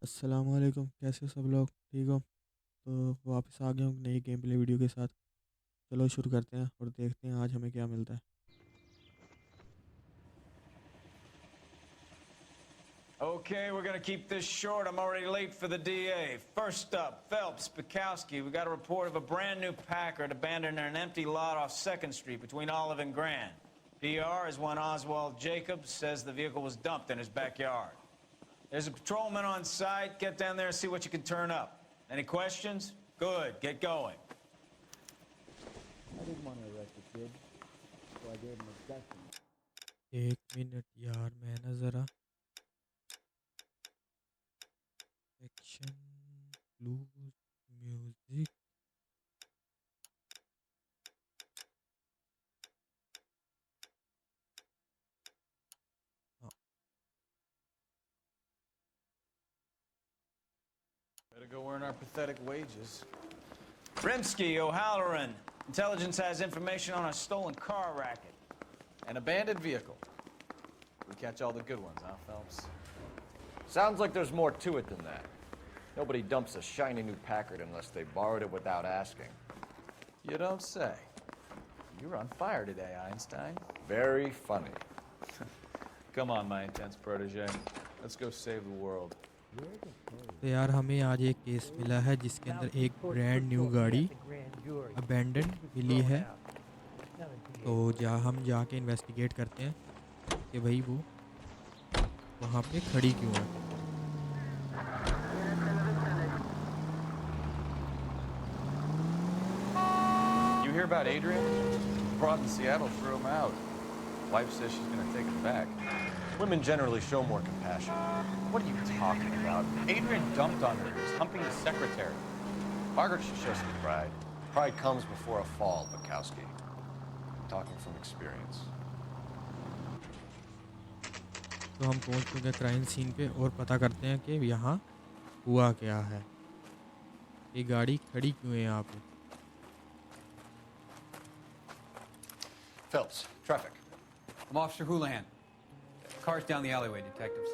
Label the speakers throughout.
Speaker 1: अस्सलाम वालेकुम, कैसे हो सब लोग? ठीक हो? तो वापस आ गया हूँ नई गेम प्ले वीडियो के साथ। चलो शुरू करते हैं और देखते हैं आज हमें क्या मिलता है।
Speaker 2: Okay, we're gonna keep this short. I'm already late for the DA. First up, Phelps, Bukowski. We got a report of a brand new Packard abandoned in an empty lot off 2nd Street between Olive and Grand. PR is one Oswald Jacobs says the vehicle was dumped in his backyard. There's a patrolman on site. Get down there and see what you can turn up. Any questions? Good, get going.
Speaker 3: I didn't want to arrest the kid, so I gave him a session.
Speaker 1: एक minute यार, मैं ना ज़रा action loose music. हाँ,
Speaker 2: Better go earn our pathetic wages. Rimsky, O'Halloran. Intelligence has information on a stolen car racket.
Speaker 4: An abandoned vehicle. We catch all the good ones, huh, Phelps?
Speaker 5: Sounds like there's more to it than that. Nobody dumps a shiny new Packard unless they borrowed it without asking.
Speaker 4: You don't say. You're on fire today, Einstein.
Speaker 5: Very funny.
Speaker 4: Come on, my intense protege. Let's go save the world.
Speaker 1: तो यार हमें आज एक case मिला है जिसके अंदर एक ब्रांड न्यू गाड़ी अबैंडन मिली है। तो हम जाके इन्वेस्टिगेट करते हैं कि भाई वो वहाँ पे खड़ी क्यों है।
Speaker 4: You hear about Adrian? Brought in Seattle, threw him out. Wife says she's gonna take him back.
Speaker 5: Women generally show more compassion.
Speaker 4: What are you talking about? Adrian dumped on her. He was humping his secretary.
Speaker 5: Margaret should show some pride. Pride comes before a fall, Bukowski. Talking from experience.
Speaker 1: तो हम पहुंच चुके हैं crime scene पे और पता करते हैं कि यहाँ हुआ क्या है, ये गाड़ी खड़ी क्यों है यहाँ पे।
Speaker 5: Phelps, traffic.
Speaker 6: I'm Officer Houlihan. Car's down the alleyway, detectives.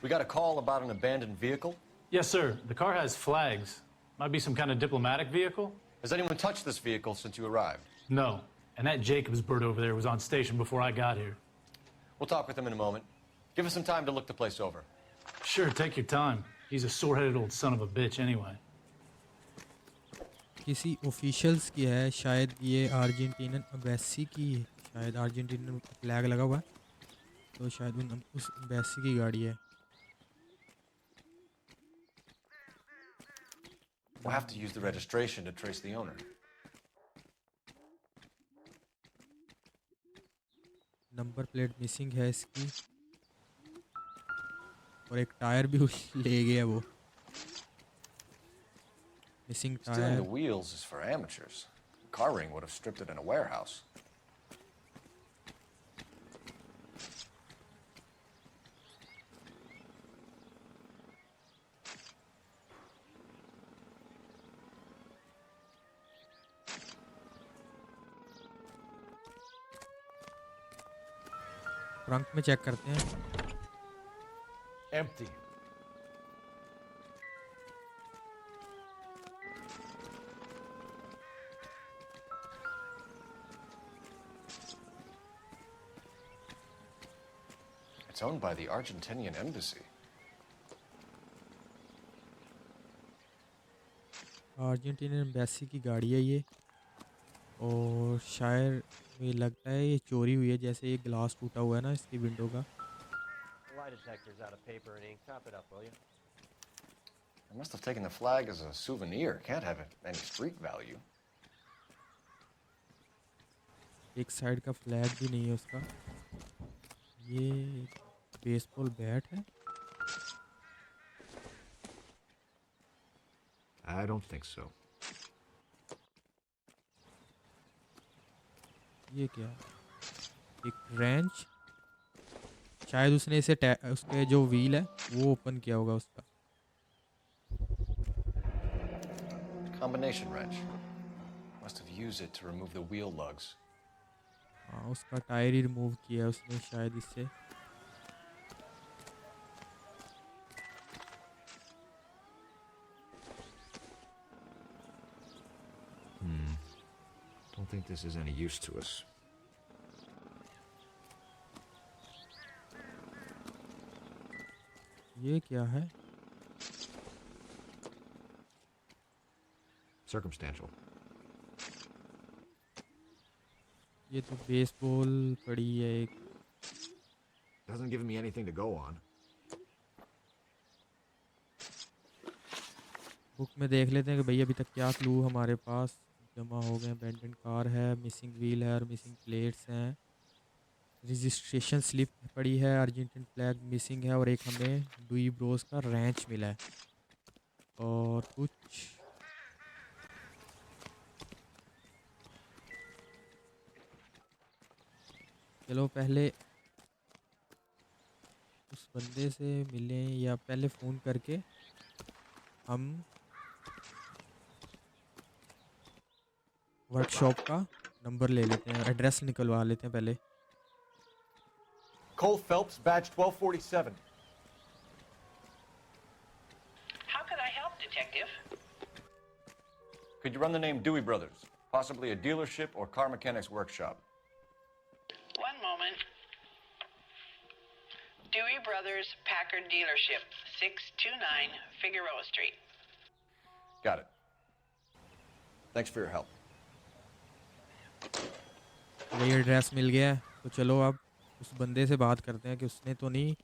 Speaker 5: We got a call about an abandoned vehicle.
Speaker 7: Yes, sir. The car has flags. Might be some kind of diplomatic vehicle?
Speaker 5: Has anyone touched this vehicle since you arrived?
Speaker 7: No. And that Jacobs bird over there was on station before I got here.
Speaker 5: We'll talk with him in a moment. Give us some time to look the place over.
Speaker 7: Sure, take your time. He's a sore-headed old son of a bitch anyway.
Speaker 1: किसी officials की है, शायद ये अर्जेंटीनन embassy की है, शायद अर्जेंटीनन flag लगा हुआ है, तो शायद उस एम्बेसी की गाड़ी है।
Speaker 5: We'll have to use the registration to trace the owner.
Speaker 1: Number plate missing है इसकी और एक टायर भी ले गया वो। Missing
Speaker 5: Stealing
Speaker 1: tyre.
Speaker 5: the wheels is for amateurs. Car ring would have stripped it in a warehouse.
Speaker 1: Trunk में check करते हैं।
Speaker 5: Empty. It's owned by the Argentinian embassy.
Speaker 1: Argentina embassy की गाड़ी है ये, और शायद मुझे लगता है ये चोरी हुई है, जैसे ये ग्लास टूटा हुआ है ना इसकी विंडो का।
Speaker 8: Lie detector's out of paper and ink. Top it up, will you?
Speaker 5: They must have taken the flag as a souvenir. Can't have any street value.
Speaker 1: एक साइड का फ्लैग भी नहीं है उसका। ये बेसबॉल बैट है।
Speaker 5: I don't think so.
Speaker 1: ये क्या है? एक रेंच, शायद उसने इसे उसके जो व्हील है वो ओपन किया होगा उसका।
Speaker 5: Combination wrench. Must have used it to remove the wheel lugs.
Speaker 1: उसका टायर ही रिमूव किया उसने शायद इससे।
Speaker 5: Don't think this is any use to us.
Speaker 1: ये क्या है?
Speaker 5: Circumstantial.
Speaker 1: ये तो बेसबॉल पड़ी है एक।
Speaker 5: Doesn't give me anything to go on.
Speaker 1: Book में देख लेते हैं कि भाई अभी तक क्या क्लू हमारे पास जमा हो गए। अबैंडन कार है, मिसिंग व्हील है और मिसिंग प्लेट्स हैं। रजिस्ट्रेशन स्लिप पड़ी है, अर्जेंटीन फ्लैग मिसिंग है और एक हमें डुई ब्रोस का रैंच मिला है और कुछ चलो पहले उस बंदे से मिलें या पहले फ़ोन करके हम वर्कशॉप का नंबर ले लेते हैं, एड्रेस निकलवा लेते हैं पहले।
Speaker 5: Cole Phelps, badge 1247.
Speaker 9: How can I help, Detective?
Speaker 5: Could you run the name Dewey Brothers? Possibly a dealership or car mechanics workshop.
Speaker 9: One moment. Dewey Brothers Packard Dealership, 629 Figueroa Street.
Speaker 5: Got it. Thanks for your help.
Speaker 1: वही address मिल गया है तो चलो अब उस बंदे से बात करते हैं कि उसने तो नहीं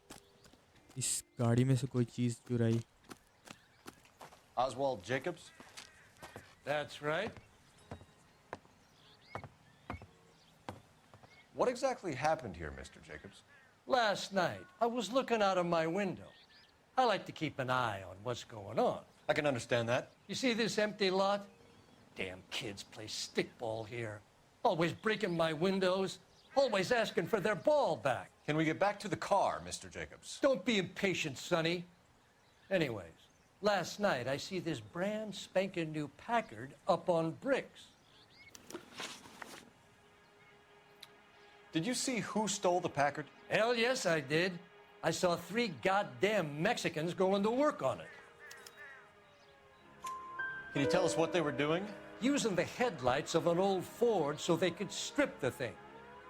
Speaker 1: इस गाड़ी में से कोई चीज़ चुराई।
Speaker 5: Oswald Jacobs?
Speaker 10: That's right.
Speaker 5: What exactly happened here, Mr. Jacobs?
Speaker 10: Last night, I was looking out of my window. I like to keep an eye on what's going on.
Speaker 5: I can understand that.
Speaker 10: You see this empty lot? Damn kids play stickball here. Always breaking my windows, always asking for their ball back.
Speaker 5: Can we get back to the car, Mr. Jacobs?
Speaker 10: Don't be impatient, Sonny. Anyways, last night I see this brand spanking new Packard up on bricks.
Speaker 5: Did you see who stole the Packard?
Speaker 10: Hell yes, I did. I saw 3 goddamn Mexicans going to work on it.
Speaker 5: Can you tell us what they were doing?
Speaker 10: Using the headlights of an old Ford so they could strip the thing.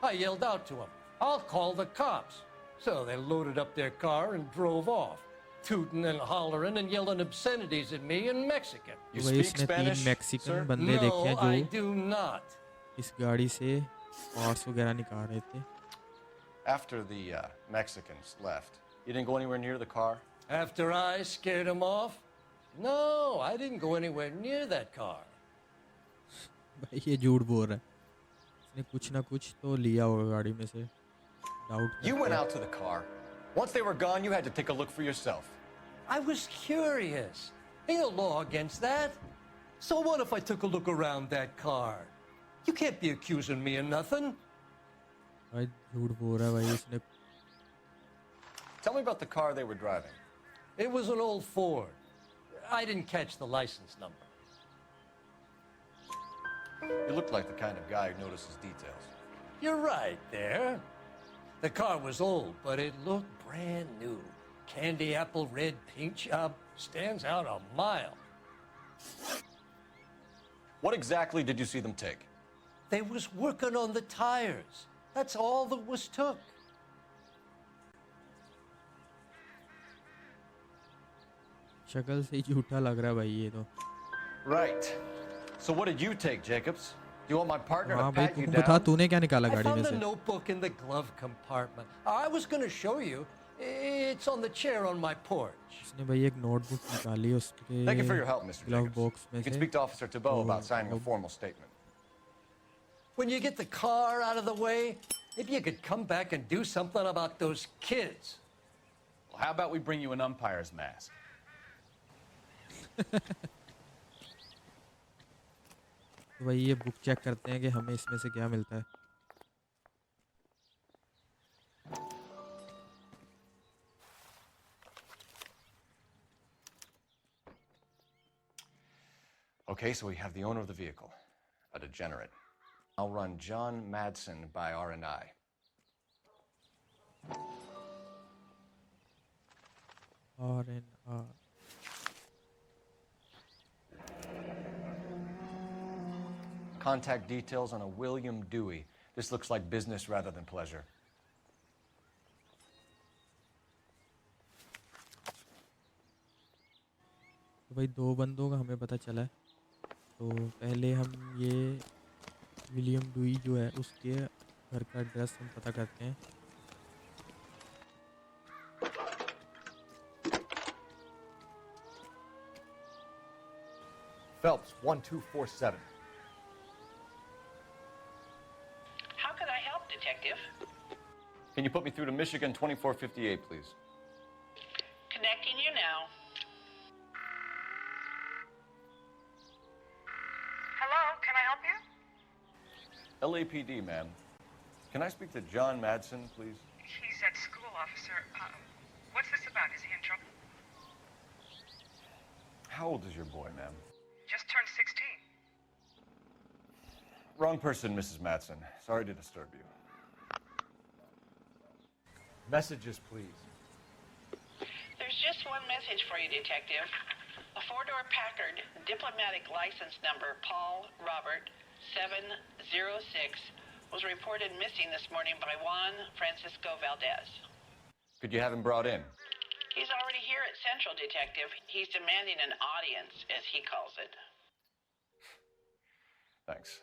Speaker 10: I yelled out to them, "I'll call the cops." So they loaded up their car and drove off, tooting and hollering and yelling obscenities at me in Mexican.
Speaker 5: You
Speaker 1: वही
Speaker 5: speak
Speaker 1: उसने 3
Speaker 5: Spanish, sir?
Speaker 1: Mexican बंदे देखे हैं
Speaker 10: No, I
Speaker 1: जो
Speaker 10: do not.
Speaker 1: इस गाड़ी से parts वगैरह निकाल रहे थे।
Speaker 5: After the Mexicans left, you didn't go anywhere near the car?
Speaker 10: After I scared them off? No, I didn't go anywhere near that car.
Speaker 1: भाई ये झूठ बोल रहा है, इसने कुछ ना कुछ तो लिया होगा गाड़ी में से। Doubt
Speaker 5: You went out to the car. Once they were gone, you had to take a look for yourself.
Speaker 10: I was curious. Ain't no law against that. So what if I took a look around that car? You can't be accusing me of nothing.
Speaker 1: भाई झूठ बोल रहा है भाई इसने।
Speaker 5: Tell me about the car they were driving.
Speaker 10: It was an old Ford. I didn't catch the license number.
Speaker 5: You look like the kind of guy who notices details.
Speaker 10: You're right there. The car was old, but it looked brand new. Candy apple red paint job stands out a mile.
Speaker 5: What exactly did you see them take?
Speaker 10: They was working on the tires. That's all that was took.
Speaker 1: शक्ल से ही झूठा लग रहा है भाई ये तो।
Speaker 5: Right. So what did you take, Jacobs? Do you want my partner to
Speaker 1: हाँ भाई
Speaker 5: pat you
Speaker 1: तू बता
Speaker 5: down?
Speaker 1: तूने क्या निकाला
Speaker 10: I
Speaker 1: गाड़ी में
Speaker 10: found a
Speaker 1: से?
Speaker 10: notebook in the glove compartment. I was going to show you. It's on the chair on my porch.
Speaker 1: उसने भाई एक नोटबुक निकाली उसके
Speaker 5: Thank you for your help, Mr.
Speaker 1: glove
Speaker 5: Jacobs.
Speaker 1: box में
Speaker 5: You can
Speaker 1: से।
Speaker 5: speak to Officer Thibault
Speaker 1: Oh,
Speaker 5: about signing a
Speaker 1: oh.
Speaker 5: formal statement.
Speaker 10: When you get the car out of the way, maybe you could come back and do something about those kids.
Speaker 4: Well, how about we bring you an umpire's mask?
Speaker 1: तो भाई ये book check करते हैं कि हमें इसमें से क्या मिलता है।
Speaker 5: Okay, so we have the owner of the vehicle, a degenerate. I'll run John Madsen by R&I.
Speaker 1: R&R.
Speaker 5: Contact details on a William Dewey. This looks like business rather than pleasure.
Speaker 1: तो भाई 2 बंदों का हमें पता चला है। तो पहले हम ये विलियम डुई जो है उसके घर का एड्रेस हम पता करते हैं।
Speaker 5: Phelps, 1247.
Speaker 9: How can I help, Detective?
Speaker 5: Can you put me through to Michigan 2458, please?
Speaker 9: Connecting you now.
Speaker 11: Hello, can I help you?
Speaker 5: LAPD, ma'am. Can I speak to John Madsen, please?
Speaker 11: He's at school, officer. What's this about? Is he in trouble?
Speaker 5: How old is your boy, ma'am?
Speaker 11: Just turned 16.
Speaker 5: Wrong person, Mrs. Madsen. Sorry to disturb you. Messages, please.
Speaker 9: There's just one message for you, Detective. A four-door Packard, diplomatic license number Paul Robert 706, was reported missing this morning by Juan Francisco Valdez.
Speaker 5: Could you have him brought in?
Speaker 9: He's already here at Central, Detective. He's demanding an audience, as he calls it.
Speaker 5: Thanks.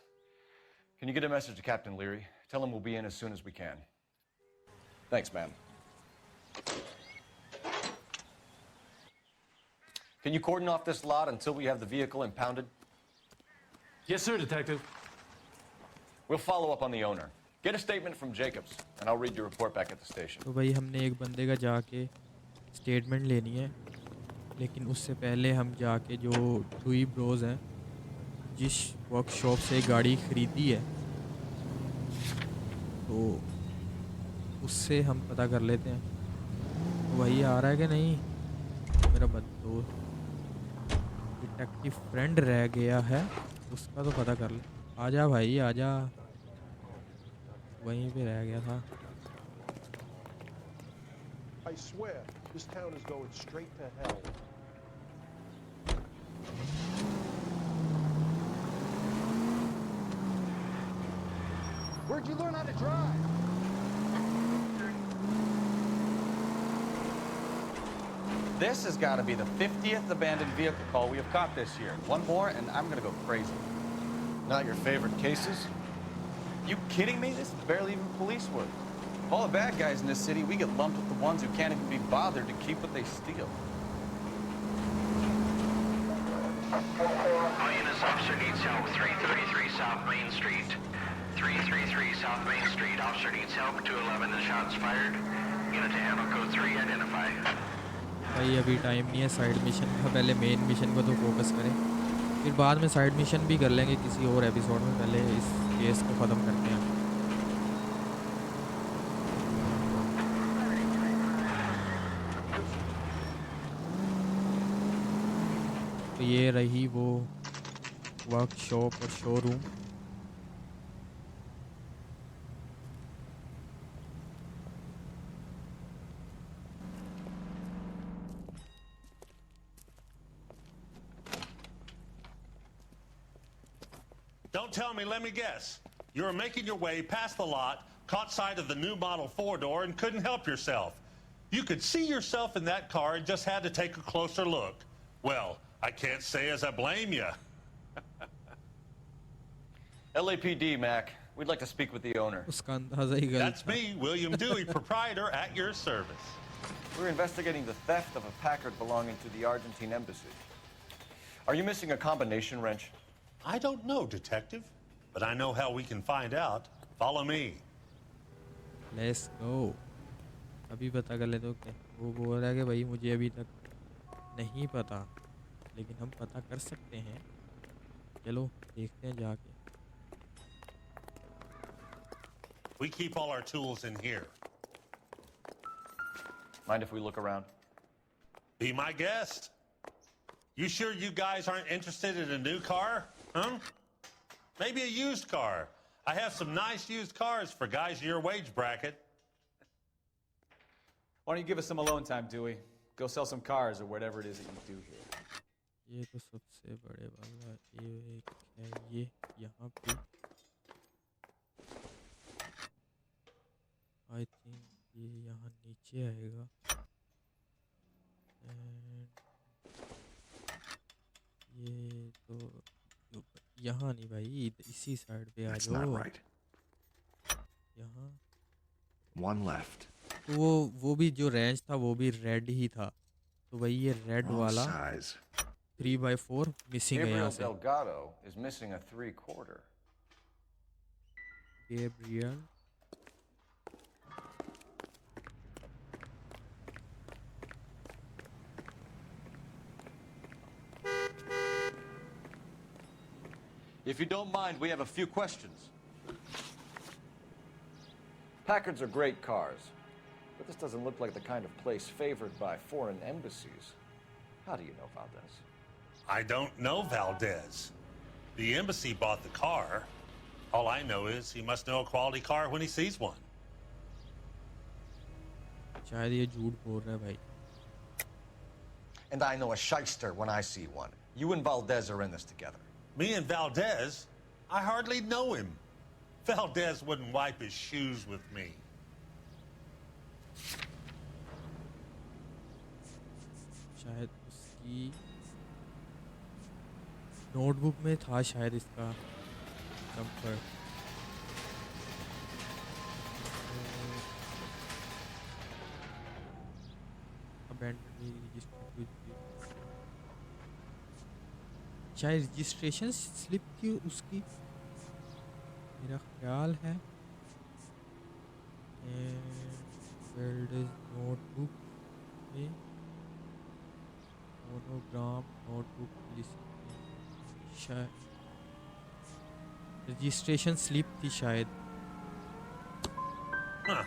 Speaker 5: Can you get a message to Captain Leary? Tell him we'll be in as soon as we can. Thanks, ma'am. Can you cordon off this lot until we have the vehicle impounded?
Speaker 7: Yes, sir, Detective.
Speaker 5: We'll follow up on the owner. Get a statement from Jacobs, and I'll read your report back at the station.
Speaker 1: तो भाई हमने एक बंदे का जाके statement लेनी है, लेकिन उससे पहले हम जाके जो डुई ब्रोज हैं जिस वर्कशॉप से गाड़ी ख़रीदी है तो उससे हम पता कर लेते हैं। तो वही आ रहा है कि नहीं? मेरा दोस्त डिटेक्टिव फ्रेंड रह गया है, उसका तो पता कर ले। आजा भाई आजा, वहीं पे रह गया था।
Speaker 12: I swear, this town is going straight to hell. Where'd you learn how to drive?
Speaker 4: This has got to be the 50th abandoned vehicle call we have caught this year. One more, and I'm going to go crazy.
Speaker 5: Not your favorite cases?
Speaker 4: You kidding me? This is barely even police work. Of all the bad guys in this city, we get lumped with the ones who can't even be bothered to keep what they steal.
Speaker 13: All units, officer needs help. 333 South Main Street. 333 South Main Street. Officer needs help. 211 and shots fired. Unit to handle code 3. Identify.
Speaker 1: भाई अभी time नहीं है side mission का, पहले main mission को तो focus करें, फिर बाद में साइड मिशन भी कर लेंगे किसी और एपिसोड में। पहले इस केस को ख़त्म करते हैं। तो ये रही वो वर्कशॉप और showroom.
Speaker 14: Don't tell me, let me guess. You were making your way past the lot, caught sight of the new model four-door, and couldn't help yourself. You could see yourself in that car and just had to take a closer look. Well, I can't say as I blame you.
Speaker 5: LAPD, Mac. We'd like to speak with the owner.
Speaker 14: That's me, William Dewey, proprietor, at your service.
Speaker 5: We're investigating the theft of a Packard belonging to the Argentine embassy. Are you missing a combination wrench?
Speaker 14: I don't know, Detective, but I know how we can find out. Follow me.
Speaker 1: Let's go. अभी पता कर लेते हो क्या? वो बोल रहा है कि भाई मुझे अभी तक नहीं पता, लेकिन हम पता कर सकते हैं। चलो देखते हैं जाके।
Speaker 14: We keep all our tools in here.
Speaker 5: Mind if we look around?
Speaker 14: Be my guest. You sure you guys aren't interested in a new car? Huh? Maybe a used car. I have some nice used cars for guys your wage bracket.
Speaker 4: Why don't you give us some alone time, Dewey? Go sell some cars or whatever it is that you do here.
Speaker 1: ये तो सबसे बड़े वाला एक है ये यहाँ पे आई थिंक ये यहाँ नीचे आएगा एंड ये तो यहाँ नहीं भाई इसी साइड पे आ जाओ यहाँ
Speaker 15: One left.
Speaker 1: तो वो भी जो रेंज था वो भी रेड ही था तो भाई ये रेड वाला 3x4 मिसिंग है यहाँ से
Speaker 5: Delgado is missing a 3/4.
Speaker 1: Gabriel
Speaker 5: If you don't mind, we have a few questions. Packards are great cars, but this doesn't look like the kind of place favored by foreign embassies. How do you know Valdez?
Speaker 14: I don't know Valdez. The embassy bought the car. All I know is he must know a quality car when he sees one.
Speaker 1: शायद ये झूठ बोल रहा है भाई
Speaker 5: And I know a shyster when I see one. You and Valdez are in this together.
Speaker 14: Me and Valdez? I hardly know him. Valdez wouldn't wipe his shoes with me.
Speaker 1: शायद उसकी notebook में था शायद इसका number शायद registration slip थी उसकी मेरा ख्याल है नोटबुक में मोनोग्राम नोटबुक शायद रजिस्ट्रेशन स्लिप थी शायद
Speaker 14: Huh.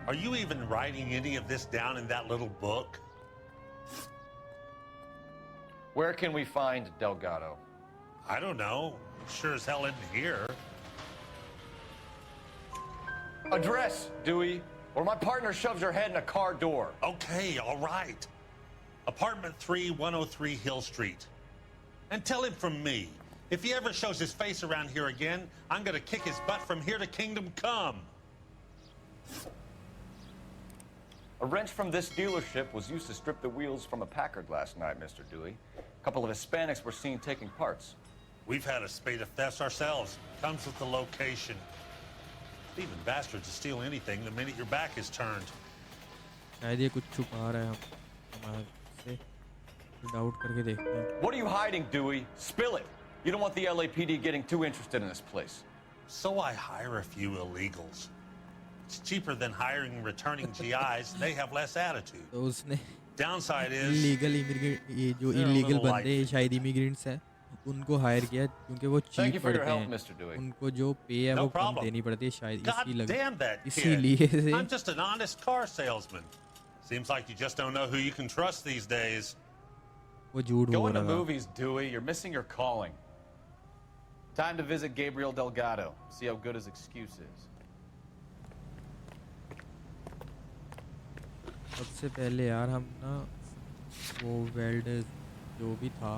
Speaker 14: Are you even writing any of this down in that little book?
Speaker 5: Where can we find Delgado?
Speaker 14: I don't know. Sure as hell isn't here.
Speaker 5: Address, Dewey, or my partner shoves her head in a car door.
Speaker 14: Okay, all right. Apartment 3, 103 Hill Street. And tell him from me, if he ever shows his face around here again, I'm gonna kick his butt from here to Kingdom Come.
Speaker 5: A wrench from this dealership was used to strip the wheels from a Packard last night, Mr. Dewey. A couple of Hispanics were seen taking parts.
Speaker 14: We've had a spate of thefts ourselves. Comes with the location. Even bastards to steal anything the minute your back is turned.
Speaker 1: शायद ये कुछ छुपा रहा है हमारे से doubt करके देखते हैं
Speaker 5: What are you hiding, Dewey? Spill it. You don't want the LAPD getting too interested in this place.
Speaker 14: So I hire a few illegals. It's cheaper than hiring returning GIs. They have less attitude.
Speaker 1: तो उसने
Speaker 14: Downside is
Speaker 1: illegal immigrant ये जो
Speaker 14: they're a
Speaker 1: illegal
Speaker 14: little
Speaker 1: बंदे हैं शायद immigrants हैं उनको higher किया क्योंकि वो
Speaker 5: Thank you
Speaker 1: cheap
Speaker 5: for your
Speaker 1: पड़ते
Speaker 5: help,
Speaker 1: हैं
Speaker 5: Mr. Dewey.
Speaker 1: उनको जो पे है
Speaker 14: No
Speaker 1: वो कम
Speaker 14: problem.
Speaker 1: देनी पड़ती है शायद
Speaker 14: God damn that kid.
Speaker 1: इसीलिए से
Speaker 14: I'm just an honest car salesman. Seems like you just don't know who you can trust these days.
Speaker 1: वो झूठ
Speaker 4: Go
Speaker 1: बोल
Speaker 4: into
Speaker 1: रहा था
Speaker 4: movies, Dewey. You're missing your calling. Time to visit Gabriel Delgado. See how good his excuse is.
Speaker 1: सबसे पहले यार हम ना वो वेल्ड जो भी था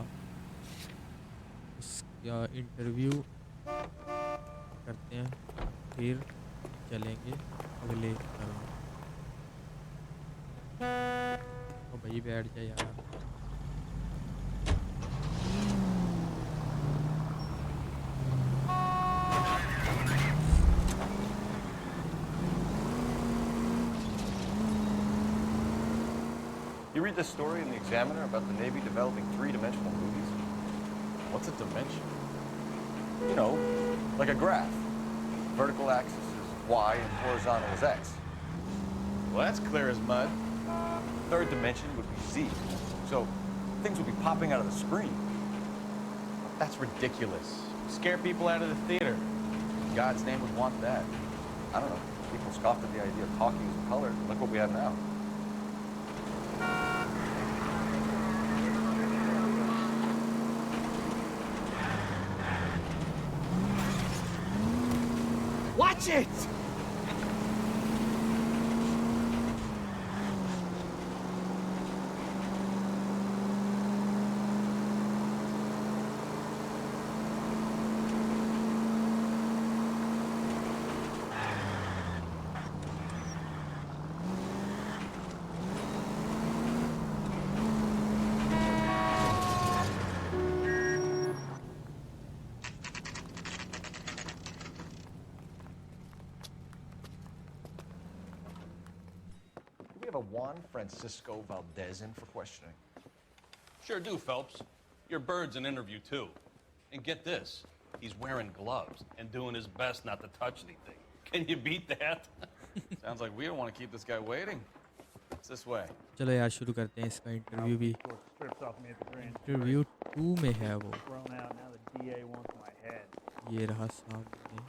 Speaker 1: उसका इंटरव्यू करते हैं फिर चलेंगे अगले तरफ तो भाई बैठ जाए यार
Speaker 5: You read this story in the Examiner about the Navy developing three-dimensional movies?
Speaker 4: What's a dimension?
Speaker 5: You know, like a graph. Vertical axis is Y and horizontal is X.
Speaker 4: Well, that's clear as mud.
Speaker 5: Third dimension would be Z. So things would be popping out of the screen.
Speaker 4: That's ridiculous. Scare people out of the theater. In God's name would want that.
Speaker 5: I don't know. People scoffed at the idea of talking as color. Look what we have now.
Speaker 16: it!
Speaker 5: We have a Juan Francisco Valdez in for questioning.
Speaker 4: Sure do, Phelps. Your bird's an interview, too. And get this, he's wearing gloves and doing his best not to touch anything. Can you beat that? Sounds like we don't want to keep this guy waiting. It's this way.
Speaker 1: चलो यार शुरू करते हैं इसका interview भी interview 2 में है वो ये रहा सामने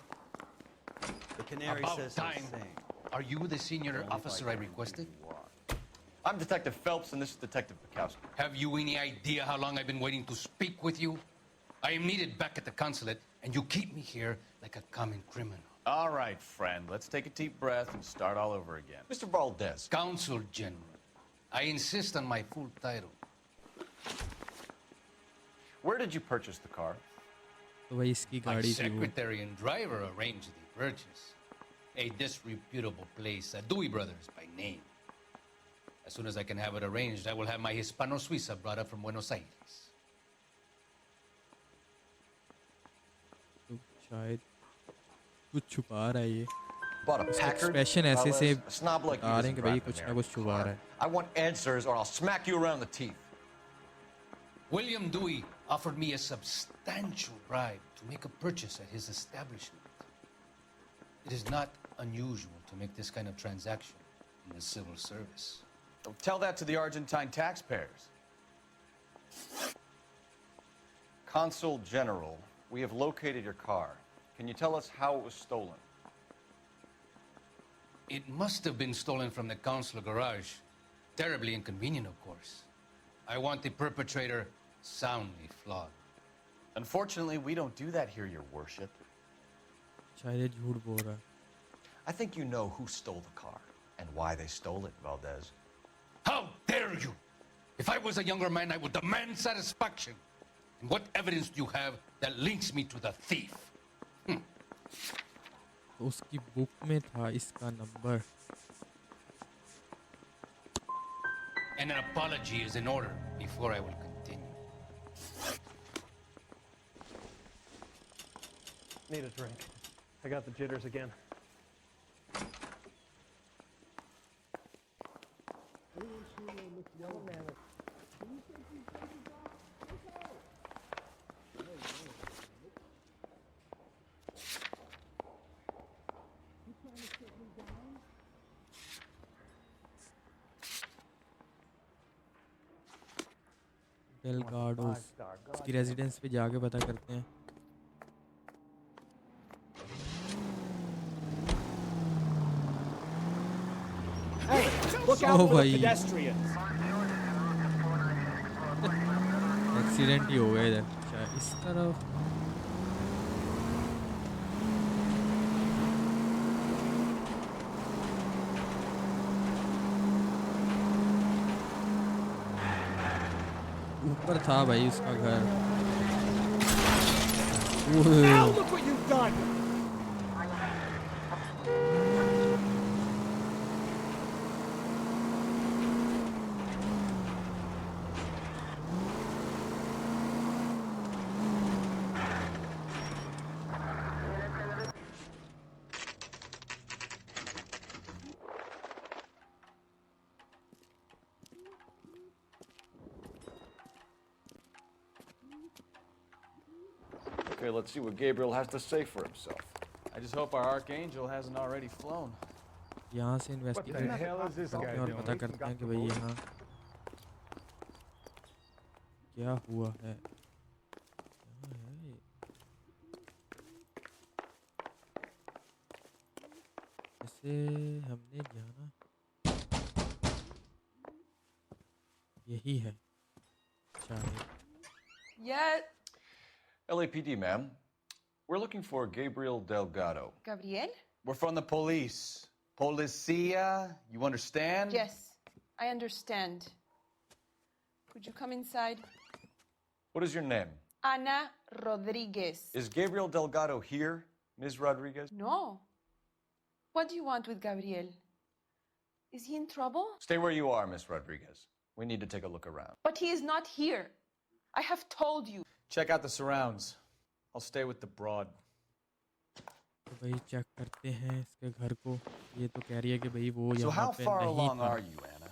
Speaker 8: The canary
Speaker 10: About
Speaker 8: says
Speaker 10: time. Are you the senior officer I requested?
Speaker 5: I'm Detective Phelps, and this is Detective Bukowski.
Speaker 10: Have you any idea how long I've been waiting to speak with you? I am needed back at the consulate, and you keep me here like a common criminal.
Speaker 5: All right, friend, let's take a deep breath and start all over again. Mr. Valdez.
Speaker 10: Consul General. I insist on my full title.
Speaker 5: Where did you purchase the car?
Speaker 1: तो भाई इसकी
Speaker 10: My
Speaker 1: गाड़ी थी वो
Speaker 10: secretary and driver arranged the purchase. A disreputable place, Dewey Brothers by name. As soon as I can have it arranged, I will have my Hispano Suiza brought up from Buenos Aires.
Speaker 1: तो शायद कुछ छुपा रहा है ये
Speaker 5: Bought a Packard?
Speaker 1: Expression ऐसे से
Speaker 5: A snob like you
Speaker 1: बता रहे हैं
Speaker 5: doesn't
Speaker 1: कि भाई
Speaker 5: drive an
Speaker 1: कुछ ना कुछ
Speaker 5: American
Speaker 1: छुपा
Speaker 5: car.
Speaker 1: रहा है
Speaker 5: I want answers or I'll smack you around the teeth.
Speaker 10: William Dewey offered me a substantial bribe to make a purchase at his establishment. It is not unusual to make this kind of transaction in the civil service.
Speaker 5: Don't tell that to the Argentine taxpayers. Consul General, we have located your car. Can you tell us how it was stolen?
Speaker 10: It must have been stolen from the consular garage. Terribly inconvenient, of course. I want the perpetrator soundly flogged.
Speaker 5: Unfortunately, we don't do that here, Your Worship.
Speaker 1: शायद ये झूठ बोल रहा है
Speaker 5: I think you know who stole the car and why they stole it, Valdez.
Speaker 10: How dare you! If I was a younger man, I would demand satisfaction. And what evidence do you have that links me to the thief?
Speaker 1: तो उसकी book में था इसका number
Speaker 10: And an apology is in order before I will continue.
Speaker 8: Need a drink. I got the jitters again.
Speaker 1: डेलगाडोस इसकी residence पे जाके पता करते हैं
Speaker 16: Hey, look out
Speaker 1: Oh,
Speaker 16: for the
Speaker 1: भाई
Speaker 16: pedestrians.
Speaker 1: एक्सीडेंट ही हो गया इधर अच्छा इस तरफ ऊपर था भाई उसका घर
Speaker 16: Now look what you've done.
Speaker 5: Okay, let's see what Gabriel has to say for himself.
Speaker 4: I just hope our archangel hasn't already flown.
Speaker 1: यहाँ से इन्वेस्टिगेट करते हैं और पता करते हैं कि भाई यहाँ क्या हुआ है कहाँ है ये? ऐसे हमने जाना यही है शायद
Speaker 17: Yes.
Speaker 5: LAPD, ma'am. We're looking for Gabriel Delgado.
Speaker 17: Gabriel?
Speaker 5: We're from the police. Policia, you understand?
Speaker 17: Yes, I understand. Could you come inside?
Speaker 5: What is your name?
Speaker 17: Ana Rodriguez.
Speaker 5: Is Gabriel Delgado here, Ms. Rodriguez?
Speaker 17: No. What do you want with Gabriel? Is he in trouble?
Speaker 5: Stay where you are, Ms. Rodriguez. We need to take a look around.
Speaker 17: But he is not here. I have told you.
Speaker 2: Check out the surrounds. I'll stay with the broad.
Speaker 1: तो भाई check करते हैं इसके घर को। ये तो कह रही है कि भाई वो
Speaker 5: So how
Speaker 1: यहाँ पे
Speaker 5: far
Speaker 1: नहीं
Speaker 5: along
Speaker 1: था।
Speaker 5: are you, Anna?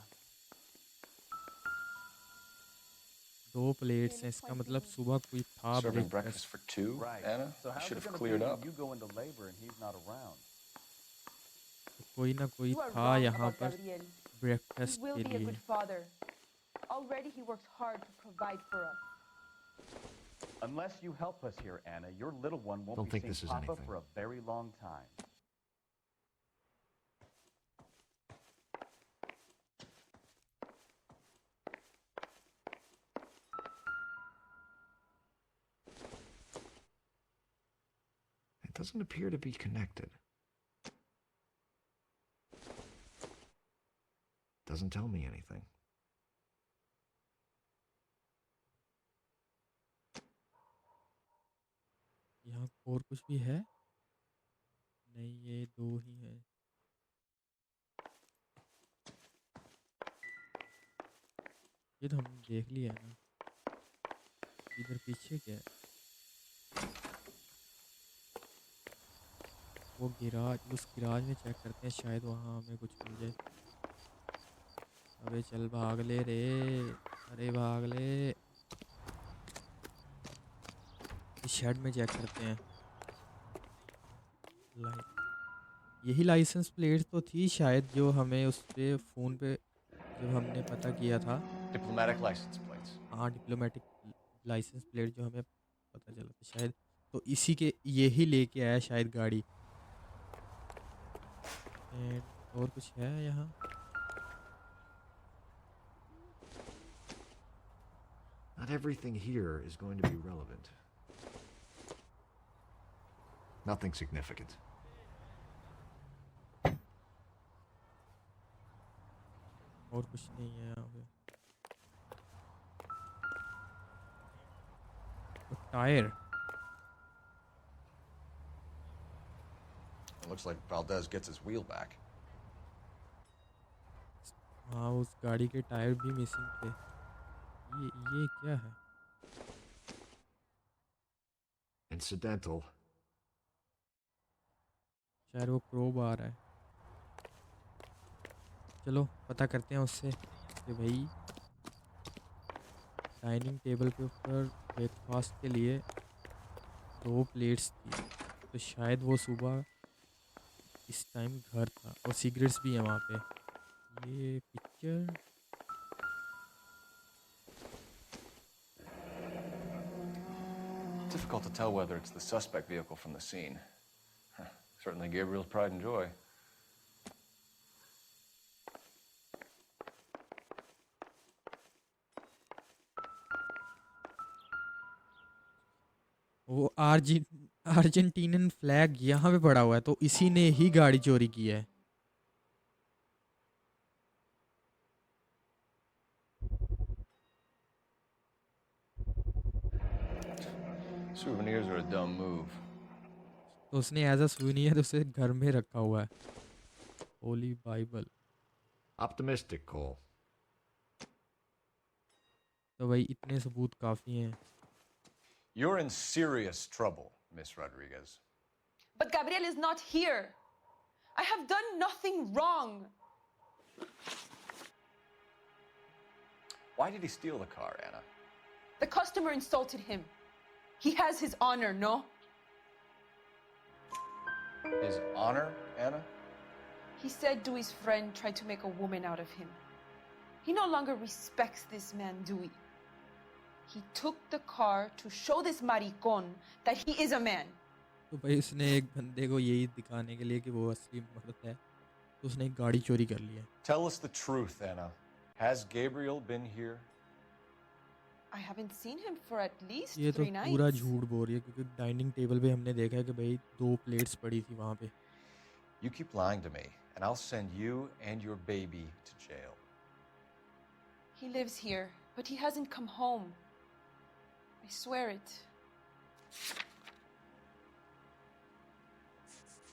Speaker 1: 2 प्लेट्स हैं, इसका मतलब सुबह कोई था
Speaker 5: Serving
Speaker 1: breakfast.
Speaker 5: breakfast for 2, Anna?
Speaker 8: So
Speaker 5: You
Speaker 8: how's
Speaker 5: should
Speaker 8: it
Speaker 5: have
Speaker 8: gonna
Speaker 5: cleared
Speaker 8: be
Speaker 5: up.
Speaker 8: you go into labor and he's not around?
Speaker 1: कोई ना कोई
Speaker 17: You are
Speaker 1: था
Speaker 17: wrong
Speaker 1: यहाँ
Speaker 17: about
Speaker 1: पर
Speaker 17: Gabriel. He
Speaker 1: ब्रेकफास्ट
Speaker 17: will
Speaker 1: के
Speaker 17: be a
Speaker 1: लिए।
Speaker 17: good father. Already he works hard to provide for us.
Speaker 8: Unless you help us here, Anna, your little one won't
Speaker 15: Don't
Speaker 8: be
Speaker 15: think
Speaker 8: seeing
Speaker 15: this is
Speaker 8: Papa
Speaker 15: anything.
Speaker 8: for a very long time.
Speaker 15: It doesn't appear to be connected. Doesn't tell me anything.
Speaker 1: यहाँ और कुछ भी है? नहीं, ये 2 ही है। ये तो हमने देख लिया है ना। इधर पीछे क्या है? वो गिराज, उस गिराज में चेक करते हैं, शायद वहाँ हमें कुछ मिल जाए। अबे चल भाग ले रे, अरे भाग ले। इस शेड में चेक करते हैं। यही लाइसेंस प्लेट तो थी शायद जो हमें उस पे फ़ोन पे जब हमने पता किया था।
Speaker 5: Diplomatic license plates.
Speaker 1: हाँ, डिप्लोमेटिक लाइसेंस प्लेट जो हमें पता चला था शायद, तो इसी के यही लेके आया शायद गाड़ी। एंड और कुछ है यहाँ?
Speaker 15: Not everything here is going to be relevant. Nothing significant.
Speaker 1: और कुछ नहीं है यहाँ पे। Tyre.
Speaker 5: It looks like Valdez gets his wheel back.
Speaker 1: हाँ, उस गाड़ी के टायर भी मिसिंग थे। ये क्या है?
Speaker 15: Incidental.
Speaker 1: शायद वो क्रोब आ रहा है। चलो पता करते हैं उससे कि भाई डाइनिंग टेबल के ऊपर ब्रेकफास्ट के लिए 2 प्लेट्स थी, तो शायद वो सुबह इस टाइम घर था, और सिगरेट्स भी हैं वहाँ पे। ये picture
Speaker 5: Difficult to tell whether it's the suspect vehicle from the scene. Certainly Gabriel's pride and joy.
Speaker 1: वो अर्जेंटीनियन फ्लैग यहाँ पे पड़ा हुआ है, तो इसी ने ही गाड़ी चोरी की है।
Speaker 5: Souvenirs are a dumb move.
Speaker 1: तो उसने एज अ सुवेनियर उसे घर में रखा हुआ है। होली बाइबल।
Speaker 15: Optimistic, Cole.
Speaker 1: तो भाई इतने सबूत काफ़ी हैं।
Speaker 5: You're in serious trouble, Miss Rodriguez.
Speaker 17: But Gabriel is not here. I have done nothing wrong.
Speaker 5: Why did he steal the car, Anna?
Speaker 17: The customer insulted him. He has his honor, no?
Speaker 5: His honor, Anna?
Speaker 17: He said Dewey's friend tried to make a woman out of him. He no longer respects this man, Dewey. He took the car to show this maricon that he is a man.
Speaker 1: तो भाई उसने एक बंदे को यही दिखाने के लिए कि वो असली मर्द है, तो उसने एक गाड़ी चोरी कर ली है।
Speaker 5: Tell us the truth, Anna. Has Gabriel been here?
Speaker 17: I haven't seen him for at least
Speaker 1: ये तो
Speaker 17: 3
Speaker 1: पूरा
Speaker 17: nights.
Speaker 1: झूठ बोल रही है, क्योंकि डाइनिंग टेबल पे हमने देखा है कि भाई 2 प्लेट्स पड़ी थी वहाँ पे।
Speaker 5: You keep lying to me, and I'll send you and your baby to jail.
Speaker 17: He lives here, but he hasn't come home. I swear it.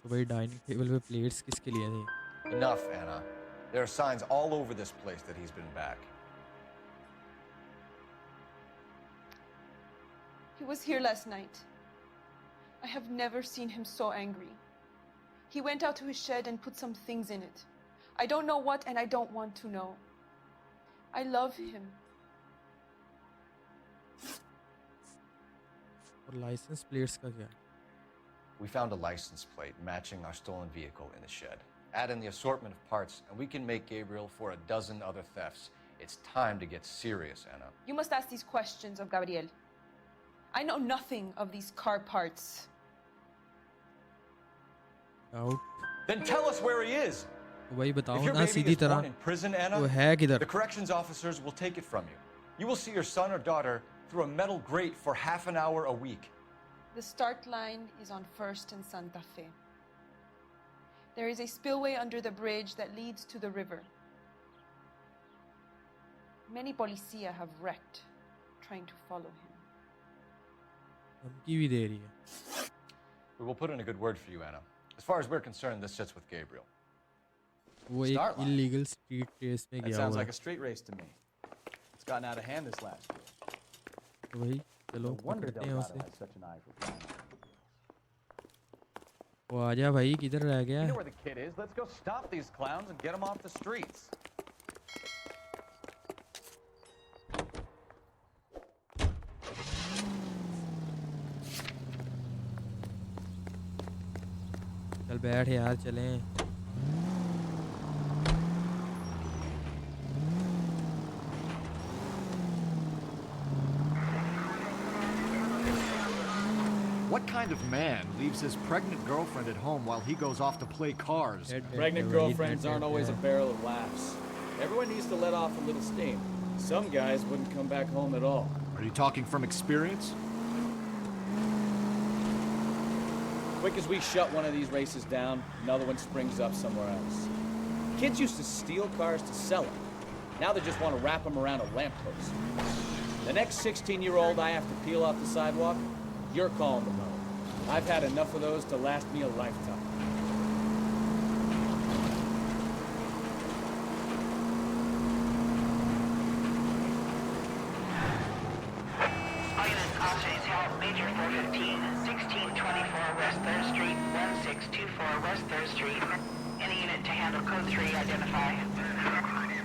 Speaker 1: तो भाई डाइनिंग टेबल पे प्लेट्स किसके लिए थे?
Speaker 5: Enough, Anna. There are signs all over this place that he's been back.
Speaker 17: He was here last night. I have never seen him so angry. He went out to his shed and put some things in it. I don't know what, and I don't want to know. I love him.
Speaker 1: और licence plates का क्या?
Speaker 5: We found a license plate matching our stolen vehicle in the shed. Add in the assortment of parts, and we can make Gabriel for a dozen other thefts. It's time to get serious, Anna.
Speaker 17: You must ask these questions of Gabriel. I know nothing of these car parts.
Speaker 1: Out.
Speaker 5: Then tell us where he is.
Speaker 1: वही
Speaker 5: If
Speaker 1: बताओ
Speaker 5: your
Speaker 1: ना
Speaker 5: baby
Speaker 1: Sidhi
Speaker 5: is born
Speaker 1: तरह.
Speaker 5: in prison, Anna,
Speaker 1: वो है किधर?
Speaker 5: the corrections officers will take it from you. You will see your son or daughter through a metal grate for half an hour a week.
Speaker 17: The start line is on 1st and Santa Fe. There is a spillway under the bridge that leads to the river. Many policia have wrecked trying to follow him.
Speaker 1: धमकी भी दे रही है.
Speaker 5: We will put in a good word for you, Anna. As far as we're concerned, this sits with Gabriel.
Speaker 1: वो एक illegal street race में
Speaker 6: That
Speaker 1: गया
Speaker 6: sounds
Speaker 1: हुआ
Speaker 6: like
Speaker 1: है.
Speaker 6: a street race to me. It's gotten out of hand this last year.
Speaker 1: तो भाई चलो
Speaker 3: No wonder
Speaker 1: पकड़ते हैं
Speaker 3: Delgado
Speaker 1: उसे.
Speaker 3: has such an eye for crime.
Speaker 1: वो आजा भाई, किधर रह गया?
Speaker 5: You know where the kid is. Let's go stop these clowns and get them off the streets.
Speaker 1: चल बैठ यार, चलें.
Speaker 15: What kind of man leaves his pregnant girlfriend at home while he goes off to play cars?
Speaker 8: Pregnant girlfriends aren't always a barrel of laughs. Everyone needs to let off a little steam. Some guys wouldn't come back home at all.
Speaker 15: Are you talking from experience?
Speaker 8: Quick as we shut one of these races down, another one springs up somewhere else. Kids used to steal cars to sell them. Now they just want to wrap them around a lamppost. The next 16-year-old I have to peel off the sidewalk, you're calling them home. I've had enough of those to last me a lifetime.
Speaker 13: All units, officers help. Major 415, 1624 West 3rd Street, 1624 West 3rd Street. Any unit to handle code 3, identify.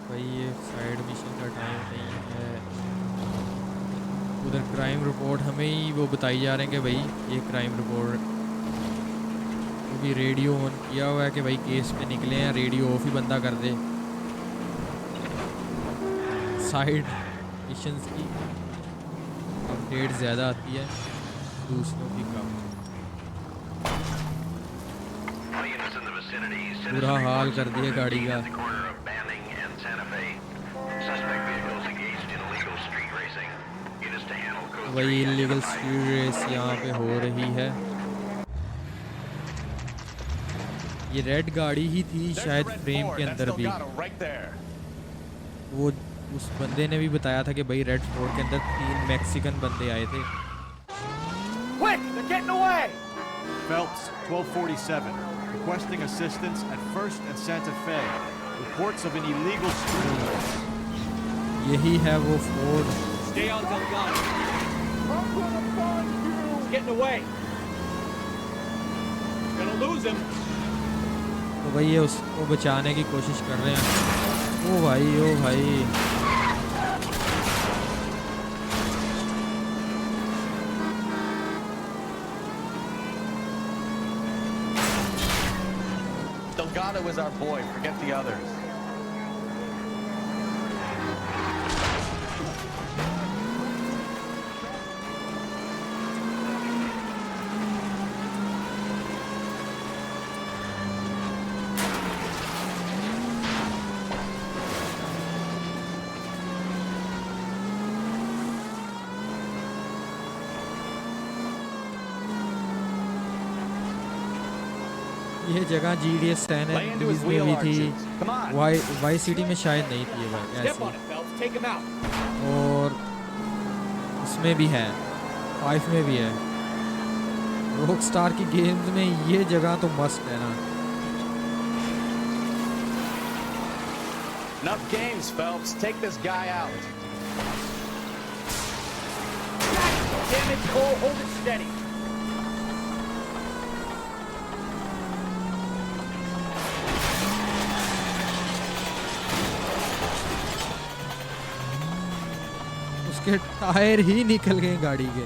Speaker 1: भाई ये side mission का time नहीं है. उधर crime report हमें ही वो बताई जा रहे हैं कि भाई ये क्राइम रिपोर्ट. वो भी रेडियो ऑन किया हुआ है कि भाई केस पे निकले हैं, रेडियो ऑफ ही बंदा कर दे. साइड मिशंस की अपडेट ज़्यादा आती है, दूसरों की कम.
Speaker 13: All units in the vicinity,
Speaker 1: बुरा हाल कर दिया गाड़ी का.
Speaker 13: at the corner of Banning and Santa Fe. Suspect vehicles engaged in illegal street racing. Units to handle code 3,
Speaker 1: वही इलीगल
Speaker 13: identify.
Speaker 1: स्पीड रेस यहाँ पे हो रही है. ये रेड गाड़ी ही थी शायद फ्रेम के अंदर भी. वो उस बंदे ने भी बताया था कि भाई रेड फोर्ट के अंदर 3 मैक्सिकन बंदे आए थे.
Speaker 16: Quick! They're getting away!
Speaker 15: Phelps, 1247, requesting assistance at 1st and Santa Fe. Reports of an illegal street race.
Speaker 1: यही है वो Ford.
Speaker 8: Stay on Delgado.
Speaker 16: I'm gonna find you!
Speaker 8: He's getting away. Gonna lose him.
Speaker 1: तो भाई ये उसको बचाने की कोशिश कर रहे हैं. ओ भाई, ओ भाई.
Speaker 5: Delgado is our boy. Forget the others.
Speaker 1: ये जगह GTA San
Speaker 8: Lay into his
Speaker 1: Andreas में
Speaker 8: wheel
Speaker 1: भी थी,
Speaker 8: arches. Come on.
Speaker 1: Vice City में शायद नहीं थी ये
Speaker 8: Step
Speaker 1: ऐसी,
Speaker 8: on it, Phelps. Take him out.
Speaker 1: और उसमें भी है, 5 में भी है। रॉकस्टार की गेम्स में ये जगह तो मस्त है ना।
Speaker 8: Enough games, Phelps. Take this guy out. Damn it, Cole. Hold it steady.
Speaker 1: उसके टायर ही निकल गए गाड़ी के।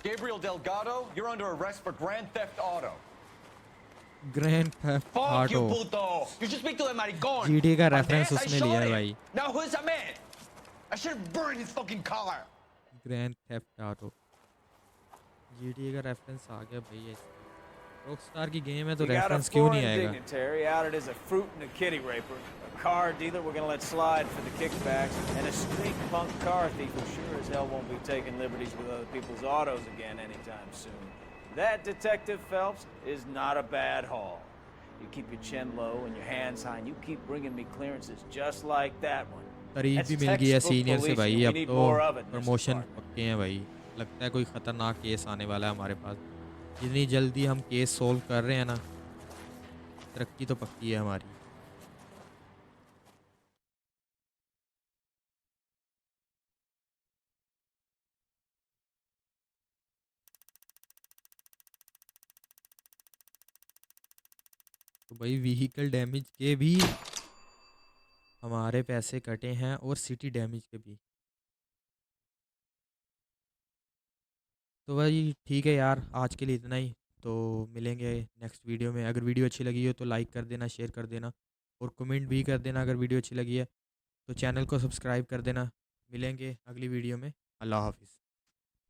Speaker 5: Gabriel Delgado, you're under arrest for grand theft auto.
Speaker 1: Grand theft
Speaker 6: Fuck you,
Speaker 1: auto,
Speaker 6: puto! You just speak to that maricon!
Speaker 1: GTA का
Speaker 6: My
Speaker 1: reference
Speaker 6: dance, I
Speaker 1: उसमें
Speaker 6: shot
Speaker 1: लिया है
Speaker 6: him.
Speaker 1: भाई।
Speaker 6: Now who's that man? I should have burned his fucking car!
Speaker 1: Grand theft auto, GTA का reference आ गया भाई ऐसे। Rockstar की गेम है तो
Speaker 2: You got a
Speaker 1: रेफरेंस क्यों नहीं
Speaker 2: foreign
Speaker 1: आएगा?
Speaker 2: dignitary outed as a fruit and a kitty raper, a car dealer we're gonna let slide for the kickbacks, and a street punk car thief who sure as hell won't be taking liberties with other people's autos again anytime soon. That, Detective Phelps, is not a bad haul. You keep your chin low and your hands high, and you keep bringing me clearances just like that one.
Speaker 1: तारीफ
Speaker 2: That's
Speaker 1: भी मिल गई है
Speaker 2: textbook
Speaker 1: senior से
Speaker 2: policing.
Speaker 1: भाई,
Speaker 2: We
Speaker 1: अब
Speaker 2: need
Speaker 1: तो
Speaker 2: more of it in this
Speaker 1: promotion
Speaker 2: department.
Speaker 1: पक्के हैं भाई। लगता है कोई खतरनाक केस आने वाला है हमारे पास। जितनी जल्दी हम केस सोल्व कर रहे हैं ना, तरक्की तो पक्की है हमारी। तो भाई व्हीकल डैमेज के भी हमारे पैसे कटे हैं और सिटी डैमेज के भी। तो भाई ठीक है यार, आज के लिए इतना ही। तो मिलेंगे नेक्स्ट वीडियो में। अगर वीडियो अच्छी लगी हो तो लाइक कर देना, शेयर कर देना और कमेंट भी कर देना अगर वीडियो अच्छी लगी है। तो चैनल को सब्सक्राइब कर देना। मिलेंगे अगली वीडियो में। अल्लाह हाफिज़।